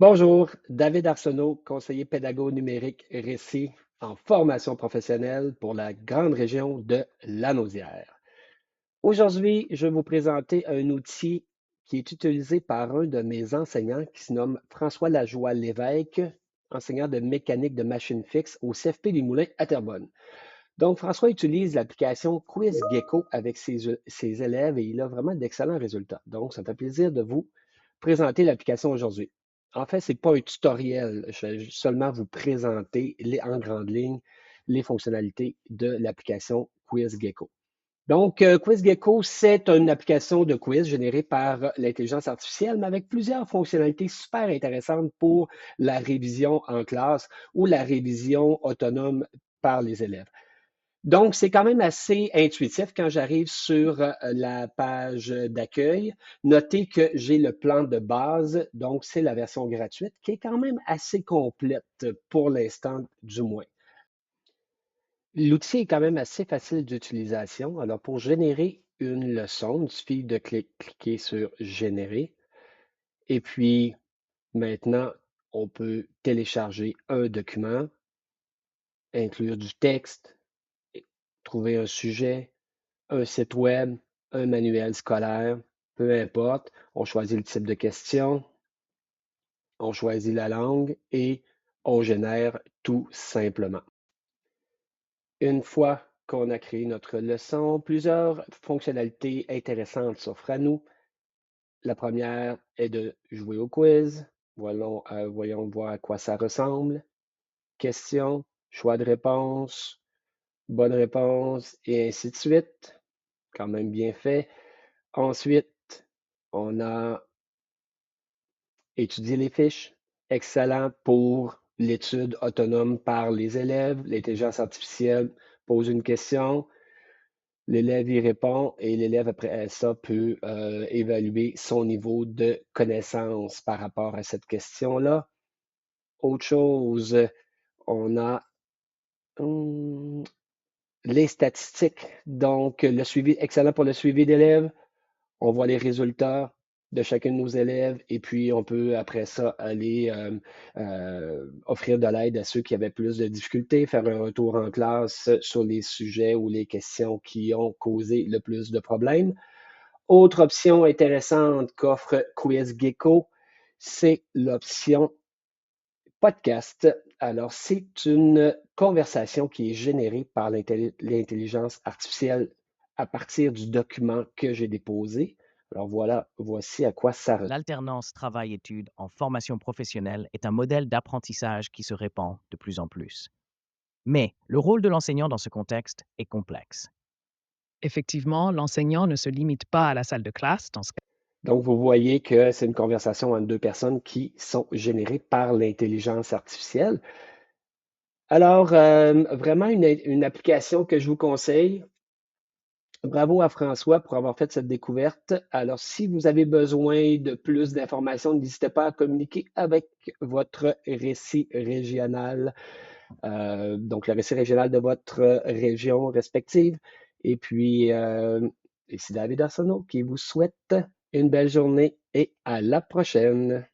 Bonjour, David Arsenault, conseiller pédago numérique récit en formation professionnelle pour la grande région de Lanaudière. Aujourd'hui, je vais vous présenter un outil qui est utilisé par un de mes enseignants qui se nomme François Lajoie-Lévesque, enseignant de mécanique de machine fixe au CFP des Moulins à Terrebonne. Donc, François utilise l'application QuizGecko avec ses élèves et il a vraiment d'excellents résultats. Donc, ça me fait plaisir de vous présenter l'application aujourd'hui. En fait, ce n'est pas un tutoriel. Je vais seulement vous présenter en grandes lignes les fonctionnalités de l'application QuizGecko. Donc, QuizGecko, c'est une application de quiz générée par l'intelligence artificielle, mais avec plusieurs fonctionnalités super intéressantes pour la révision en classe ou la révision autonome par les élèves. Donc, c'est quand même assez intuitif quand j'arrive sur la page d'accueil. Notez que j'ai le plan de base, donc c'est la version gratuite, qui est quand même assez complète pour l'instant, du moins. L'outil est quand même assez facile d'utilisation. Alors, pour générer une leçon, il suffit de cliquer sur Générer. Et puis, maintenant, on peut télécharger un document, inclure du texte, trouver un sujet, un site web, un manuel scolaire, peu importe. On choisit le type de question, on choisit la langue et on génère tout simplement. Une fois qu'on a créé notre leçon, plusieurs fonctionnalités intéressantes s'offrent à nous. La première est de jouer au quiz. Voyons voir à quoi ça ressemble. Question, choix de réponse, bonne réponse et ainsi de suite. Quand même bien fait. Ensuite, on a étudié les fiches. Excellent pour l'étude autonome par les élèves. L'intelligence artificielle pose une question, l'élève y répond et l'élève après ça peut évaluer son niveau de connaissance par rapport à cette question-là. Autre chose, on a hum, les statistiques. Donc, le suivi, excellent pour le suivi d'élèves. On voit les résultats de chacun de nos élèves et puis on peut après ça aller offrir de l'aide à ceux qui avaient plus de difficultés, faire un retour en classe sur les sujets ou les questions qui ont causé le plus de problèmes. Autre option intéressante qu'offre QuizGecko, c'est l'option podcast. Alors, c'est une conversation qui est générée par l'intelligence artificielle à partir du document que j'ai déposé. Alors voilà, voici à quoi ça ressemble. L'alternance travail-études en formation professionnelle est un modèle d'apprentissage qui se répand de plus en plus. Mais le rôle de l'enseignant dans ce contexte est complexe. Effectivement, l'enseignant ne se limite pas à la salle de classe. Dans ce cas, Donc, vous voyez que c'est une conversation entre deux personnes qui sont générées par l'intelligence artificielle. Alors, vraiment une application que je vous conseille. Bravo à François pour avoir fait cette découverte. Alors, si vous avez besoin de plus d'informations, n'hésitez pas à communiquer avec votre récit régional, donc le récit régional de votre région respective. Et puis, ici David Arsenault qui vous souhaite une belle journée et à la prochaine.